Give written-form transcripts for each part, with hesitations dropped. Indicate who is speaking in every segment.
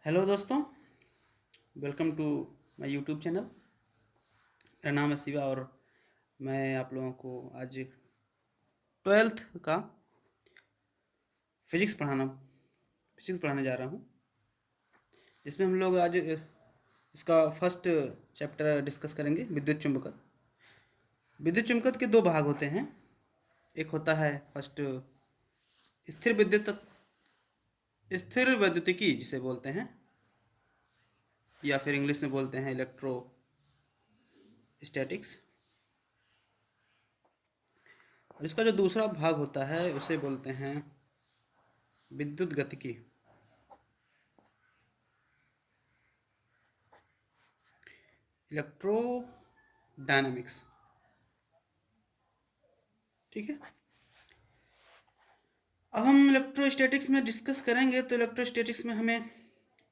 Speaker 1: Hello दोस्तों, welcome to my YouTube channel. मेरा नाम है शिवा और मैं आप लोगों को आज ट्वेल्थ का फिजिक्स पढ़ाने जा रहा हूँ, जिसमें हम लोग आज इसका फर्स्ट चैप्टर डिस्कस करेंगे। विद्युत चुंबकत्व के दो भाग होते हैं। एक होता है फर्स्ट स्थिर विद्युत स्थिर वैद्युतिकी जिसे बोलते हैं, या फिर इंग्लिश में बोलते हैं इलेक्ट्रोस्टैटिक्स। और इसका जो दूसरा भाग होता है उसे बोलते हैं विद्युत गतिकी। इलेक्ट्रोडायनामिक्स। ठीक है। अब हम इलेक्ट्रोस्टैटिक्स में डिस्कस करेंगे तो इलेक्ट्रोस्टैटिक्स में हमें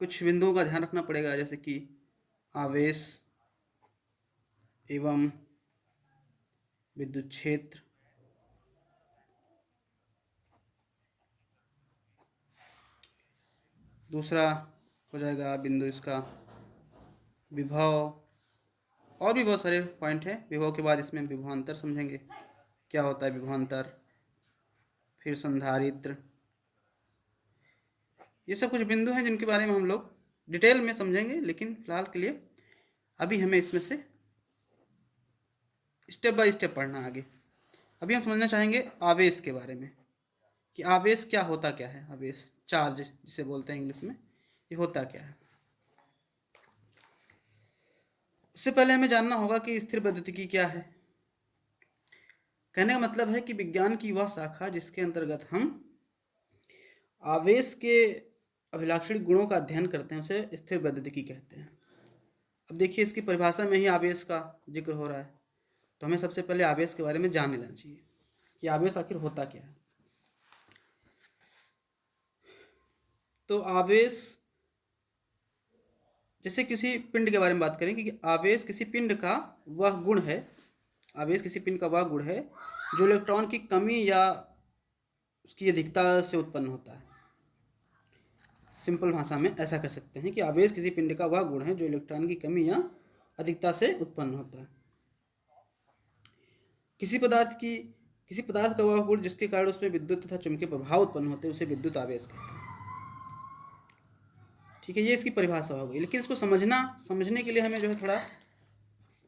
Speaker 1: कुछ बिंदुओं का ध्यान रखना पड़ेगा, जैसे कि आवेश एवं विद्युत क्षेत्र, दूसरा हो जाएगा बिंदु इसका विभव, और भी बहुत सारे पॉइंट हैं। विभव के बाद इसमें विभवांतर समझेंगे, क्या होता है विभवांतर, फिर संधारित्र। ये सब कुछ बिंदु हैं जिनके बारे में हम लोग डिटेल में समझेंगे, लेकिन फिलहाल के लिए अभी हमें इसमें से स्टेप बाय स्टेप पढ़ना आगे। अभी हम समझना चाहेंगे आवेश के बारे में, कि आवेश क्या होता क्या है। आवेश, चार्ज जिसे बोलते हैं इंग्लिश में, ये होता क्या है। उससे पहले हमें जानना होगा कि स्थिर वैद्युतिकी क्या है। कहने का मतलब है कि विज्ञान की वह शाखा जिसके अंतर्गत हम आवेश के अभिलाक्षणिक गुणों का अध्ययन करते हैं, उसे स्थिर वैद्युतिकी कहते हैं। अब देखिए, इसकी परिभाषा में ही आवेश का जिक्र हो रहा है, तो हमें सबसे पहले आवेश के बारे में जान लेना चाहिए कि आवेश आखिर होता क्या है। तो आवेश, जैसे किसी पिंड के बारे में बात करें कि आवेश किसी पिंड का वह गुण है, आवेश किसी पिंड का वह गुण है जो इलेक्ट्रॉन की कमी या उसकी अधिकता से उत्पन्न होता है। सिंपल भाषा में ऐसा कह सकते हैं कि आवेश किसी पिंड का वह गुण है जो इलेक्ट्रॉन की कमी या अधिकता से उत्पन्न होता है। किसी पदार्थ का वह गुण जिसके कारण उसमें विद्युत तथा चुंबकीय प्रभाव उत्पन्न होते हैं, उसे विद्युत आवेश कहते हैं। ठीक है, ये इसकी परिभाषा हो गई। लेकिन इसको समझने के लिए हमें जो है थोड़ा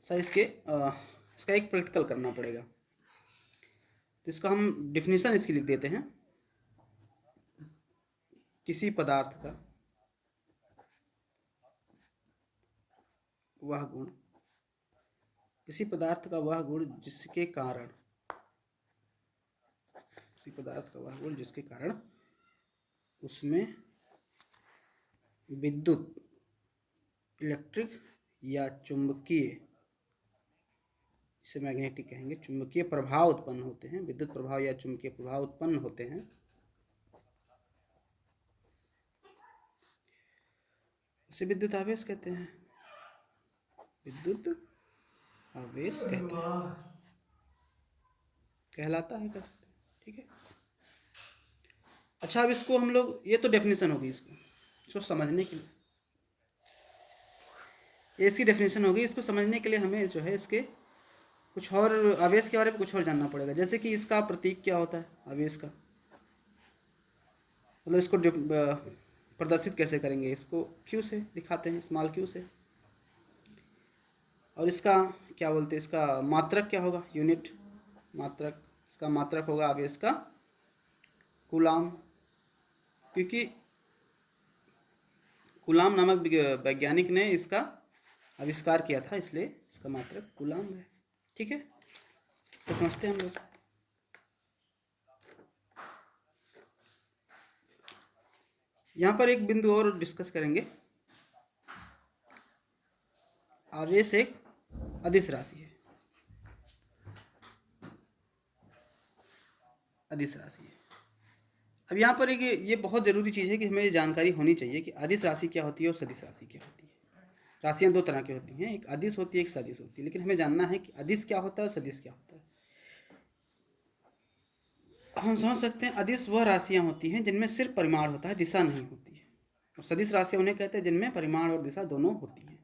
Speaker 1: सा इसका एक प्रैक्टिकल करना पड़ेगा। तो इसका हम डिफिनीशन इसकी लिख देते हैं। किसी पदार्थ का वह गुण, किसी पदार्थ का वह गुण जिसके कारण उसमें विद्युत, इलेक्ट्रिक या चुंबकीय, इसे मैग्नेटिक कहेंगे, चुंबकीय प्रभाव उत्पन्न होते हैं, विद्युत प्रभाव या चुंबकीय प्रभाव उत्पन्न होते हैं, उसे विद्युत आवेश कहते हैं। विद्युत आवेश कहते हैं, कहलाता है, कह सकते हैं। ठीक है। अच्छा, अब इसको हम लोग, ये तो डेफिनेशन होगी, इसको समझने के लिए, ये इसकी डेफिनेशन होगी। इसको समझने के लिए हमें जो है इसके कुछ और, आवेश के बारे में कुछ और जानना पड़ेगा। जैसे कि इसका प्रतीक क्या होता है आवेश का, मतलब इसको प्रदर्शित कैसे करेंगे। इसको क्यू से दिखाते हैं, स्मॉल क्यू से। और इसका क्या बोलते हैं, इसका मात्रक क्या होगा, यूनिट मात्रक, इसका मात्रक होगा आवेश का कूलाम, क्योंकि कूलाम नामक वैज्ञानिक ने इसका आविष्कार किया था, इसलिए इसका मात्रक कूलाम है। ठीक है, तो समझते हैं हम लोग। यहाँ पर एक बिंदु और डिस्कस करेंगे। आवेश एक अदिश राशि है, अदिश राशि है। अब यहाँ पर एक ये बहुत ज़रूरी चीज़ है कि हमें ये जानकारी होनी चाहिए कि अदिश राशि क्या होती है और सदिश राशि क्या होती है। राशियाँ दो तरह की होती हैं, एक अदिश होती है, एक सदिश होती है। लेकिन हमें जानना है कि अदिश क्या होता है और सदिश क्या होता है। हम समझ सकते हैं अदिश वह राशियाँ होती हैं जिनमें सिर्फ परिमाण होता है, दिशा नहीं होती है। सदिश राशि उन्हें कहते हैं जिनमें परिमाण और दिशा दोनों होती हैं।